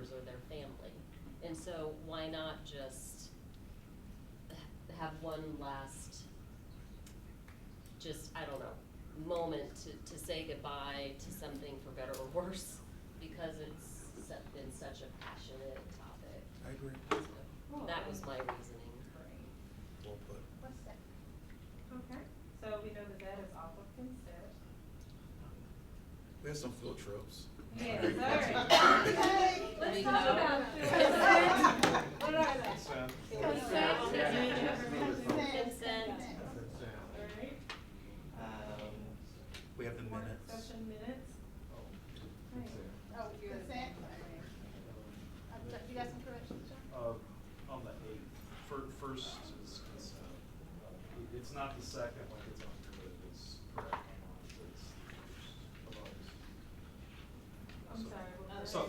members or their family. And so why not just have one last, just, I don't know, moment to say goodbye to something for better or worse, because it's been such a passionate topic. I agree. So that was my reasoning. Well put. What's that? Okay, so we know that is off of consent. We have some field trips. Yes, Very all right. positive. Hey, Let's we talk go. about consent. What are they? Consent. Consent. Consent. All right. We have the Work minutes. Session minutes. Oh, consent? You got some corrections, John? On the 8th, first is consent. It's not the second like it's on here, but it's correct on mine, so it's the first of I'm August. sorry. what was So,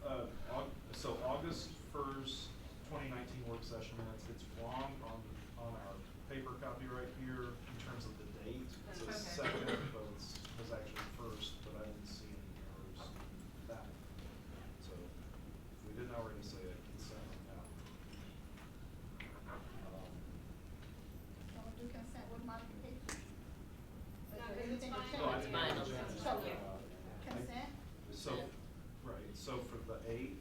that? so August 1st, 2019 work session minutes, it's wrong on our paper copy right here in terms of the date. It says Okay. second, but it was actually first, but I didn't see any errors in that. So, if we didn't already say it, consent on that. So we'll do consent with modifications? No, Anything to it's change? No, I It's didn't fine. even change So, it. consent? So, right, so for the 8th,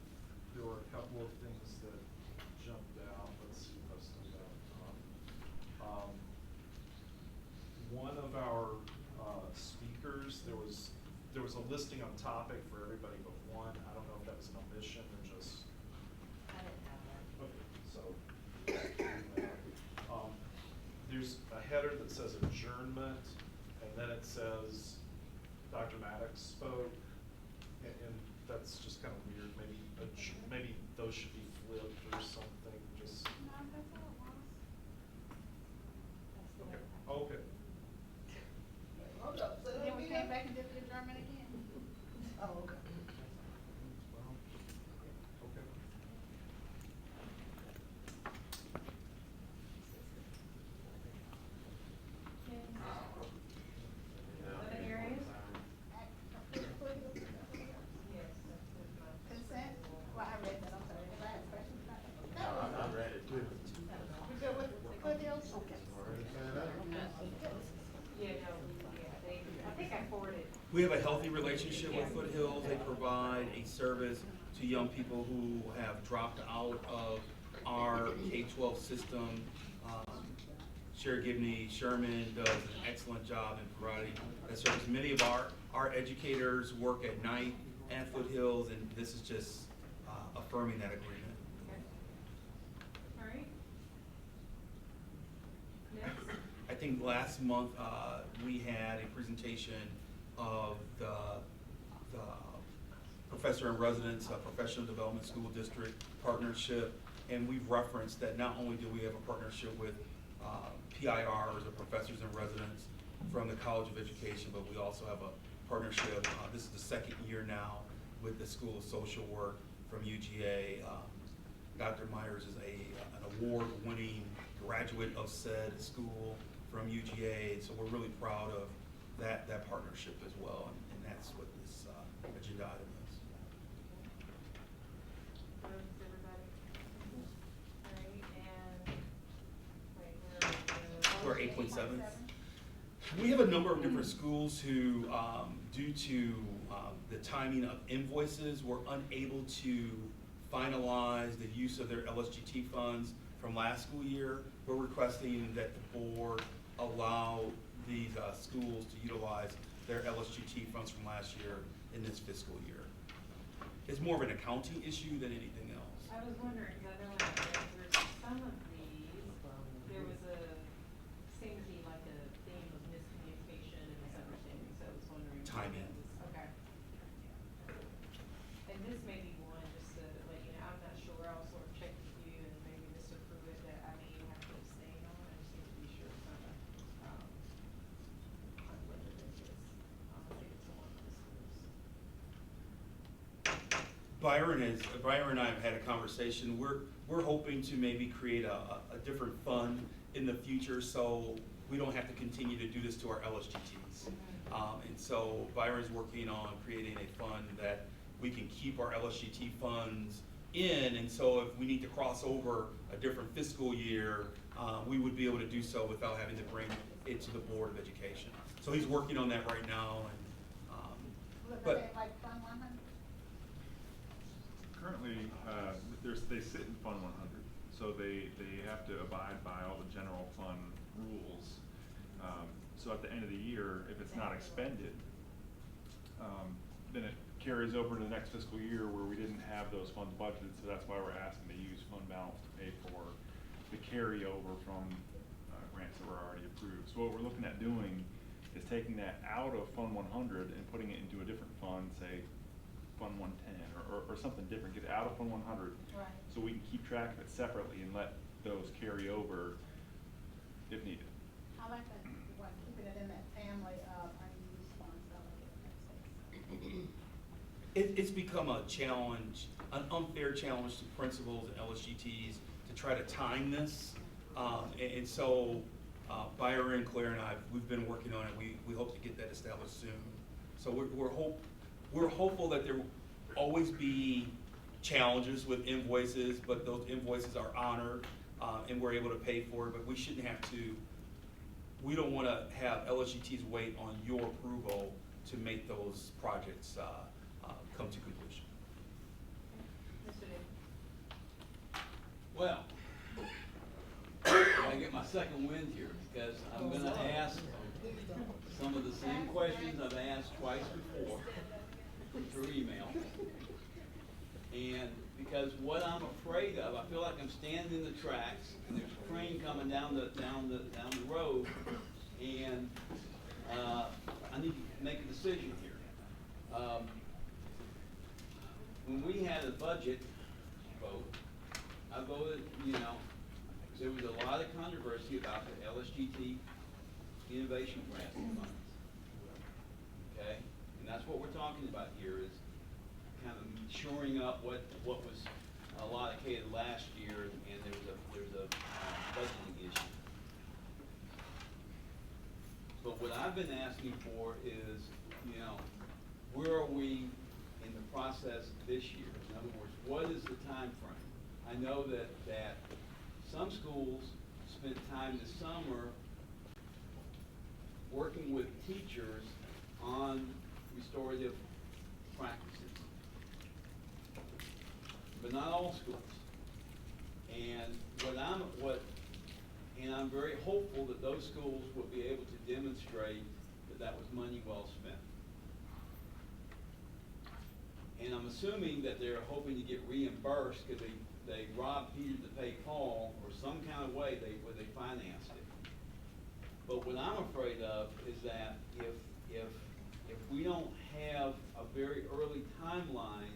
there were a couple of things that jumped out. Let's see if I still got it. One of our speakers, there was a listing on topic for everybody but one. I don't know if that was an omission or just. I didn't have that. Okay, so. There's a header that says adjournment, and then it says Dr. Maddox spoke, and that's just kind of weird. Maybe those should be flipped or something, just. No, that's all it was. Okay, okay. Hold up, so then we came back and did the adjournment again? Oh, okay. Well, okay. Other areas? Yes. Consent? Well, I read that, I'm sorry, anybody have questions about that? I read it too. We good with foothills? Okay. Yeah, no, I think I forwarded. We have a healthy relationship with Foothills. They provide a service to young people who have dropped out of our K-12 system. Sherry Gibney Sherman does an excellent job in providing that service. Many of our educators work at night at Foothills, and this is just affirming that agreement. Okay. All right. Next. I think last month, we had a presentation of the Professor in Residence, Professional Development School District partnership, and we've referenced that not only do we have a partnership with PIRs, or Professors in Residence from the College of Education, but we also have a partnership, this is the second year now, with the School of Social Work from UGA. Dr. Myers is an award-winning graduate of said school from UGA, so we're really proud of that partnership as well, and that's what this agenda item is. Everybody? All right, and, We're 8.7. We have a number of different schools who, due to the timing of invoices, were unable to finalize the use of their LSGT funds from last school year. We're requesting that the board allow these schools to utilize their LSGT funds from last year in this fiscal year. It's more of an accounting issue than anything else. I was wondering, because I know when I read through some of these, there was seemed to be like a theme of miscommunication and misunderstanding, so I was wondering. Timing. Okay. And this may be one, just to let you know, I'm not sure, I'll sort of check with you and maybe Mr. Pruitt that I may have to abstain on, I just need to be sure it's not a, conflict of interest. I think it's one of the schools. Byron and I have had a conversation. We're hoping to maybe create a different fund in the future, so we don't have to continue to do this to our LSGTs. And so Byron's working on creating a fund that we can keep our LSGT funds in, and so if we need to cross over a different fiscal year, we would be able to do so without having to bring it to the Board of Education. So he's working on that right now, and, Look, but. okay, like Fund 100? Currently, they sit in Fund 100, so they have to abide by all the general fund rules. So at the end of the year, if it's not expended, then it carries over to the next fiscal year where we didn't have those funds budgeted, so that's why we're asking to use fund balance to pay for the carryover from grants that were already approved. So what we're looking at doing is taking that out of Fund 100 and putting it into a different fund, say Fund 110 or something different, get it out of Fund 100. Right. So we can keep track of it separately and let those carry over if needed. I like that, like, keeping it in that family of unused funds, I like it, that space. It's become a challenge, an unfair challenge to principals and LSGTs to try to time this. And so, Byron, Claire, and I, we've been working on it. We hope to get that established soon. So we're hopeful that there will always be challenges with invoices, but those invoices are honored, and we're able to pay for it, but we shouldn't have to, we don't want to have LSGTs wait on your approval to make those projects come to completion. Mr. Davis? Well, I get my second wind here because I'm gonna ask some of the same questions I've asked twice before through email. And because what I'm afraid of, I feel like I'm standing in the tracks and there's a train coming down the road, and I need to make a decision here. When we had a budget vote, I voted, there was a lot of controversy about the LSGT innovation grant funds. Okay? And that's what we're talking about here, is kind of shoring up what was allocated last year, and there's a budgeting issue. But what I've been asking for is, where are we in the process this year? In other words, what is the time frame? I know that some schools spent time this summer working with teachers on restorative practices, but not all schools. And I'm very hopeful that those schools will be able to demonstrate that was money well spent. And I'm assuming that they're hoping to get reimbursed because they robbed Peter to pay Paul, or some kind of way where they financed it. But what I'm afraid of is that if we don't have a very early timeline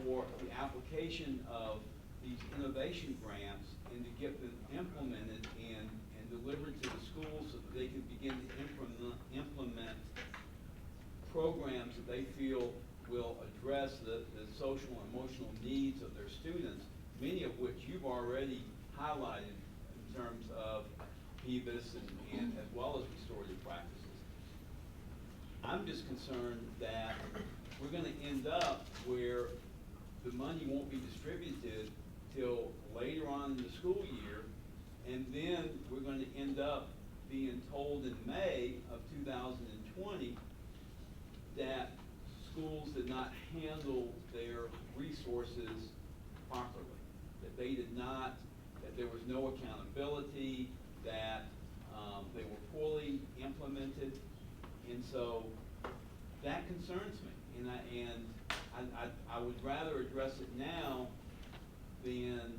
for the application of these innovation grants and to get them implemented and delivered to the schools so that they can begin to implement programs that they feel will address the social and emotional needs of their students, many of which you've already highlighted in terms of PBIS and as well as restorative practices. I'm just concerned that we're going to end up where the money won't be distributed till later on in the school year, and then we're going to end up being told in May of 2020 that schools did not handle their resources properly, that they did not, that there was no accountability, that they were poorly implemented, and so that concerns me. And I would rather address it now than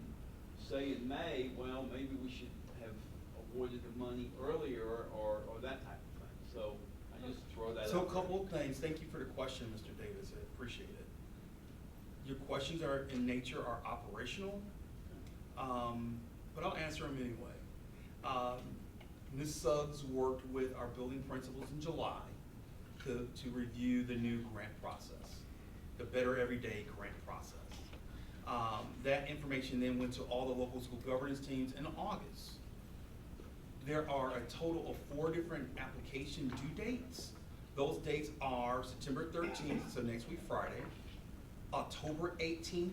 say in May, well, maybe we should have awarded the money earlier or that type of thing. So I just throw that out. So a couple of things. Thank you for the question, Mr. Davis. I appreciate it. Your questions are in nature are operational, but I'll answer them anyway. Ms. Suggs worked with our building principals in July to review the new grant process, the Better Everyday grant process. That information then went to all the local school governance teams in August. There are a total of 4 different application due dates. Those dates are September 13th, so next week Friday, October 18th,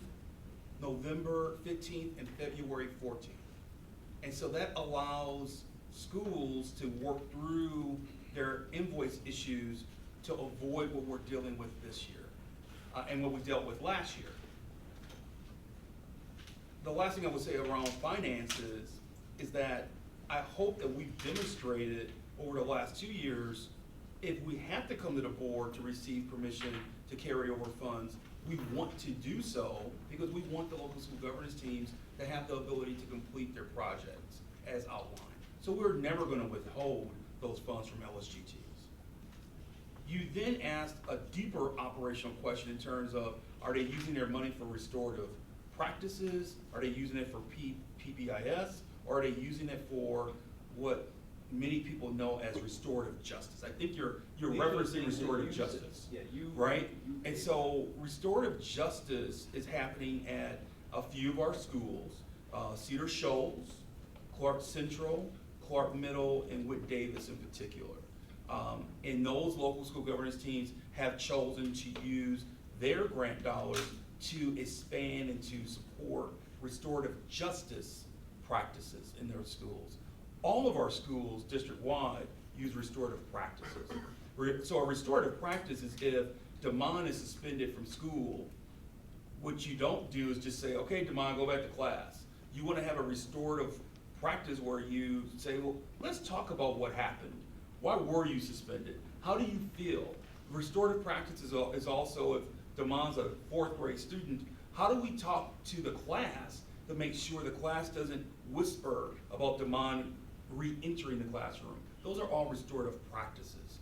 November 15th, and February 14th. And so that allows schools to work through their invoice issues to avoid what we're dealing with this year, and what we dealt with last year. The last thing I would say around finances is that I hope that we've demonstrated over the last 2 years, if we have to come to the board to receive permission to carry over funds, we want to do so because we want the local school governance teams to have the ability to complete their projects as outlined. So we're never gonna withhold those funds from LSGTs. You then asked a deeper operational question in terms of, are they using their money for restorative practices? Are they using it for PBIS? Or are they using it for what many people know as restorative justice? I think you're referencing restorative justice. Yeah, right? And so restorative justice is happening at a few of our schools, Cedar Shoals, Clark Central, Clark Middle, and Whit Davis in particular. And those local school governance teams have chosen to use their grant dollars to expand and to support restorative justice practices in their schools. All of our schools, district-wide, use restorative practices. So a restorative practice is if Damon is suspended from school, what you don't do is just say, okay, Damon, go back to class. You want to have a restorative practice where you say, well, let's talk about what happened. Why were you suspended? How do you feel? Restorative practice is also, if Damon's a 4th grade student, how do we talk to the class to make sure the class doesn't whisper about Damon re-entering the classroom? Those are all restorative practices.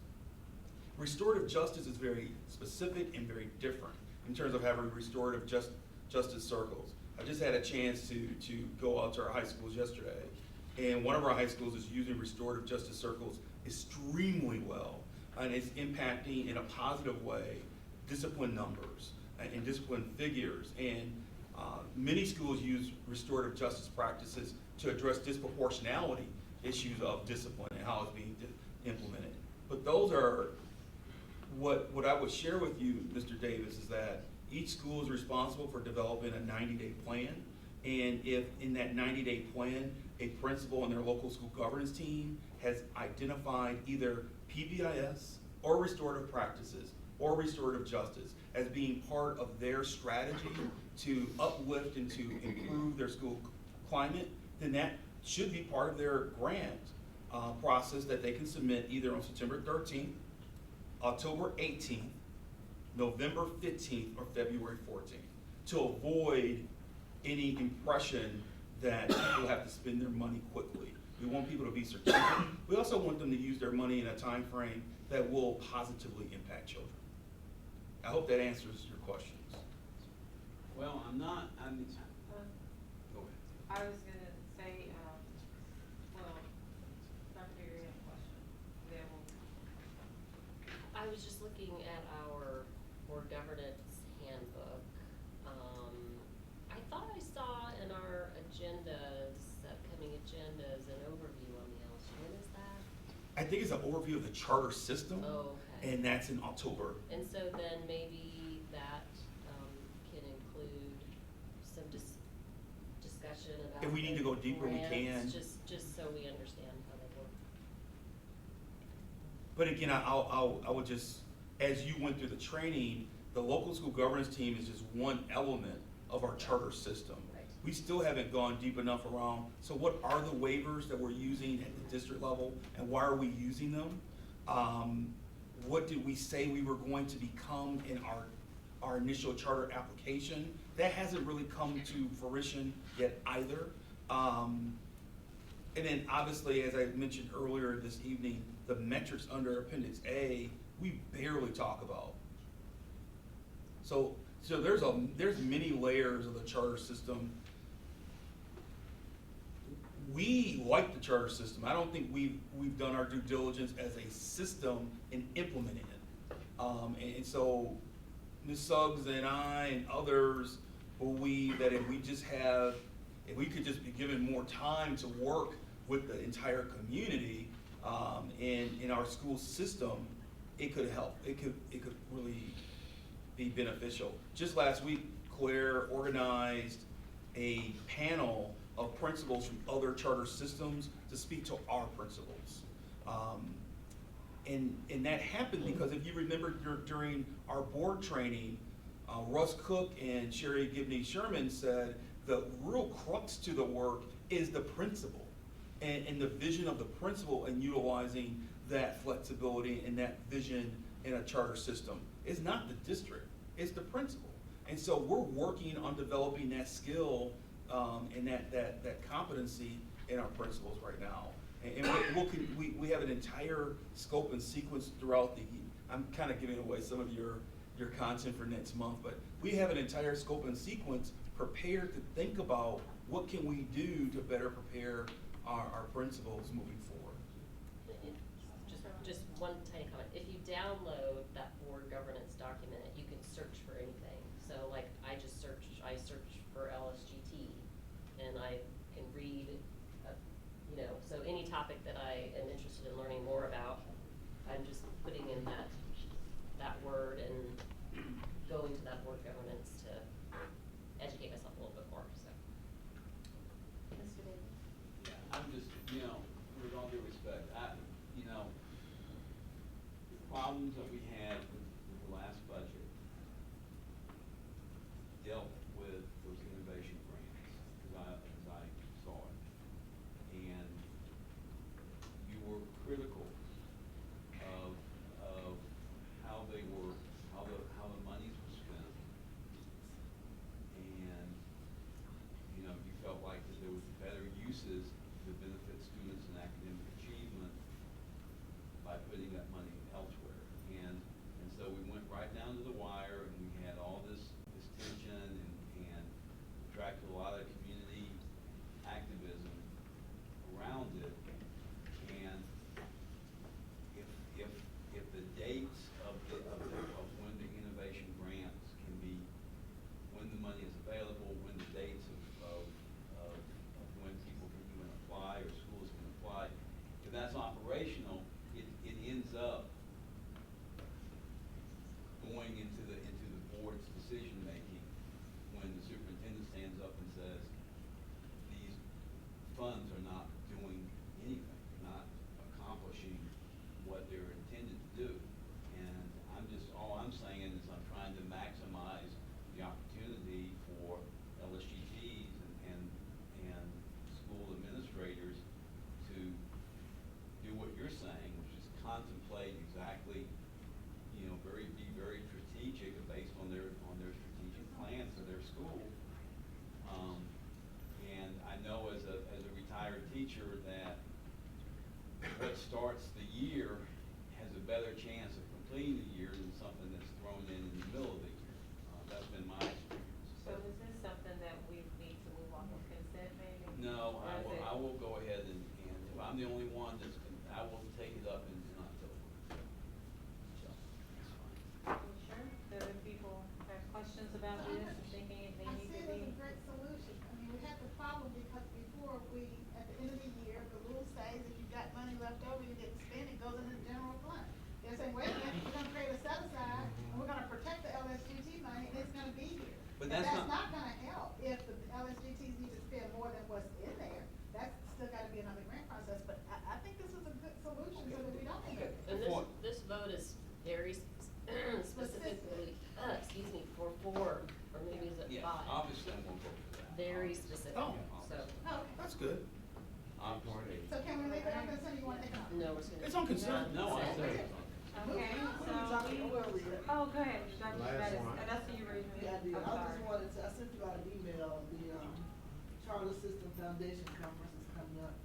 Restorative justice is very specific and very different in terms of having restorative justice circles. I just had a chance to go out to our high schools yesterday, and one of our high schools is using restorative justice circles extremely well, and it's impacting in a positive way discipline numbers and discipline figures. And many schools use restorative justice practices to address disproportionality issues of discipline and how it's being implemented. But those are what I would share with you, Mr. Davis, is that each school is responsible for developing a 90-day plan. And if in that 90-day plan, a principal and their local school governance team has identified either PBIS or restorative practices or restorative justice as being part of their strategy to uplift and to improve their school climate, then that should be part of their grant process that they can submit either on September 13th, October 18th, November 15th, or February 14th, to avoid any impression that people have to spend their money quickly. We want people to be certificate. We also want them to use their money in a time frame that will positively impact children. I hope that answers your questions. Well, go ahead. I was gonna say, well, Dr. Berry, you have a question? Then we'll. I was just looking at our board governance handbook. I thought I saw in our agendas, upcoming agendas, an overview on the LSU. When is that? I think it's an overview of the charter system, Oh, okay. and that's in October. And so then maybe that can include some discussion about. If we need to go deeper, we grants, can. Just so we understand how they work. But again, I would just, as you went through the training, the local school governance team is just one element of our charter system. Right. We still haven't gone deep enough around, so what are the waivers that we're using at the district level, and why are we using them? What did we say we were going to become in our initial charter application? That hasn't really come to fruition yet either. And then obviously, as I mentioned earlier this evening, the metrics under Appendix A, we barely talk about. So there's many layers of the charter system. We like the charter system. I don't think we've done our due diligence as a system in implementing it. And so Ms. Suggs and I and others believe that if we could just be given more time to work with the entire community in our school system, it could help. It could really be beneficial. Just last week, Claire organized a panel of principals from other charter systems to speak to our principals. And that happened because if you remember during our board training, Russ Cook and Sherry Gibney Sherman said the real crux to the work is the principal and the vision of the principal and utilizing that flexibility and that vision in a charter system. It's not the district, it's the principal. And so we're working on developing that skill and that competency in our principals right now. And we have an entire scope and sequence throughout the, I'm kind of giving away some of your content for next month, but we have an entire scope and sequence prepared to think about what can we do to better prepare our principals moving forward. Just one tiny comment. If you download that board governance document, you can search for anything. So like I search for LSGT and I can read, so any topic that I am interested in learning more about, I'm just putting in that word and going to that board governance to educate myself a little bit more, so. Mr. Davis? Yeah, I'm just, with all due respect, the problems that we had with the last budget dealt with those innovation grants, as I saw it. And you were critical of how they were, how the monies were spent. And, you felt like that there was better uses to benefit students and academic achievement by putting that money elsewhere. And so we went right down to the wire and we had all this tension and attracted a lot of community activism around it. And if the dates of when the innovation grants can be, when the money is available, when the dates of when people can even apply or schools can apply, if that's operational, it ends up going into the board's decision making when the superintendent stands up and says these funds are not doing anything, not accomplishing what they're intended to do. And all I'm saying is I'm trying to maximize the opportunity for LSGTs and school administrators to do what you're saying, which is contemplate exactly, be very strategic based on their strategic plans for their school. And I know as a retired teacher that what starts the year has a better chance of completing the year than something that's thrown in the middle of the year. That's been my experience. So is this something that we need to move on with consent maybe? No, Or is it- I will go ahead and if I'm the only one I will take it up in October. So, that's fine. You sure? Do other people have questions about this and thinking they I need see to it as be? a great solution. I mean, we had the problem because before at the end of the year, the rule says if you've got money left over, you didn't spend, it goes into the general fund. They're saying, wait a minute, we're gonna create a set aside, and we're gonna protect the LSGT money, and it's gonna be here. But And that's not not- gonna help if the LSGTs need to spend more than what's in there. That's still gotta be another grant process, but I think this is a good solution so that we don't end up. And Before- this vote is very specifically, for 4, or maybe is it 5? Yeah, obviously I'm gonna vote for that. Very Obviously. specific, Oh. so, Oh, That's good. Obviously. so can we leave it on consent, or you want to take it off? no, we're just gonna. It's on consent. No, I Consent. say it's on. Okay, oh, go ahead, Dr. Last Bettis, one. and that's you raising Yeah, I your did. hand. I I'm just sorry. wanted to, I sent you out an email, the, Charter System Foundation Conference is coming up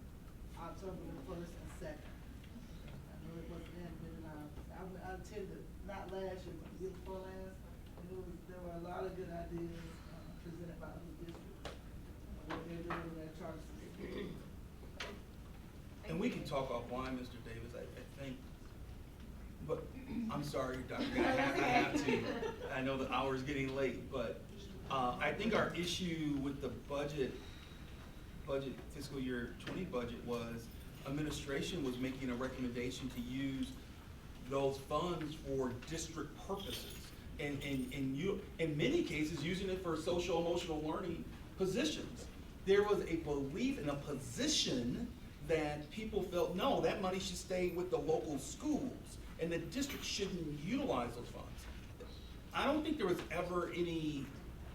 October the 1st and 2nd. I know it wasn't in, but I attended, not last year, but the year before last, and there were a lot of good ideas, presented by other districts, what they're doing with their charter system. And we can talk offline, Mr. Davis, I think, but I'm sorry, Dr. I have to. I know the hour's getting late, but I think our issue with the budget fiscal year 20 budget was administration was making a recommendation to use those funds for district purposes. and you, in many cases, using it for social emotional learning positions. There was a belief in a position that people felt, no, that money should stay with the local schools, and the district shouldn't utilize those funds. I don't think there was ever any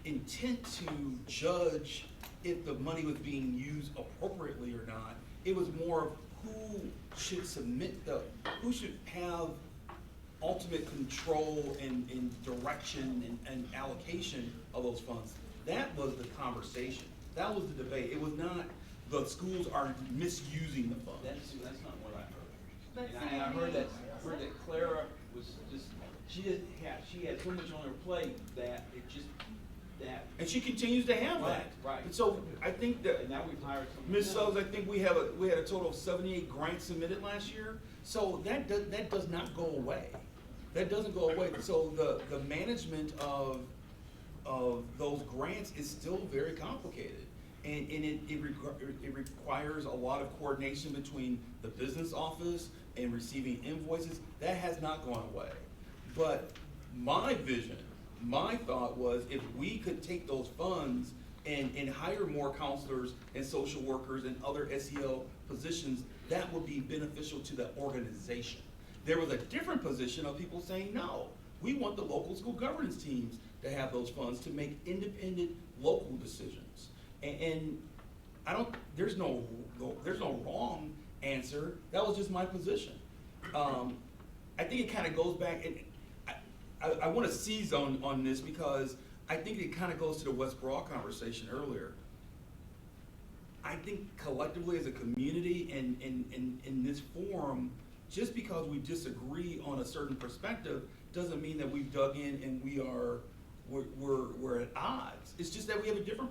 intent to judge if the money was being used appropriately or not. It was more of who should who should have ultimate control and direction and allocation of those funds. That was the conversation. That was the debate. It was not the schools are misusing the funds. That's not what I heard. But And I heard that Clara was just, she had so much on her plate that it just, that. And she continues to have that. Right. And so I think that, And now we've hired someone. Ms. Suggs, I think we had a total of 78 grants submitted last year. So that does not go away. That doesn't go away. So the management of those grants is still very complicated. And it requires a lot of coordination between the business office and receiving invoices. That has not gone away. But my vision, my thought was if we could take those funds and hire more counselors and social workers and other SEL positions, that would be beneficial to the organization. There was a different position of people saying, no, we want the local school governance teams to have those funds to make independent local decisions. And there's no wrong answer. That was just my position. I think it kind of goes back, and I want to seize on this because I think it kind of goes to the West Broad conversation earlier. I think collectively as a community and in this forum, just because we disagree on a certain perspective doesn't mean that we've dug in and we're at odds. It's just that we have a different perspective.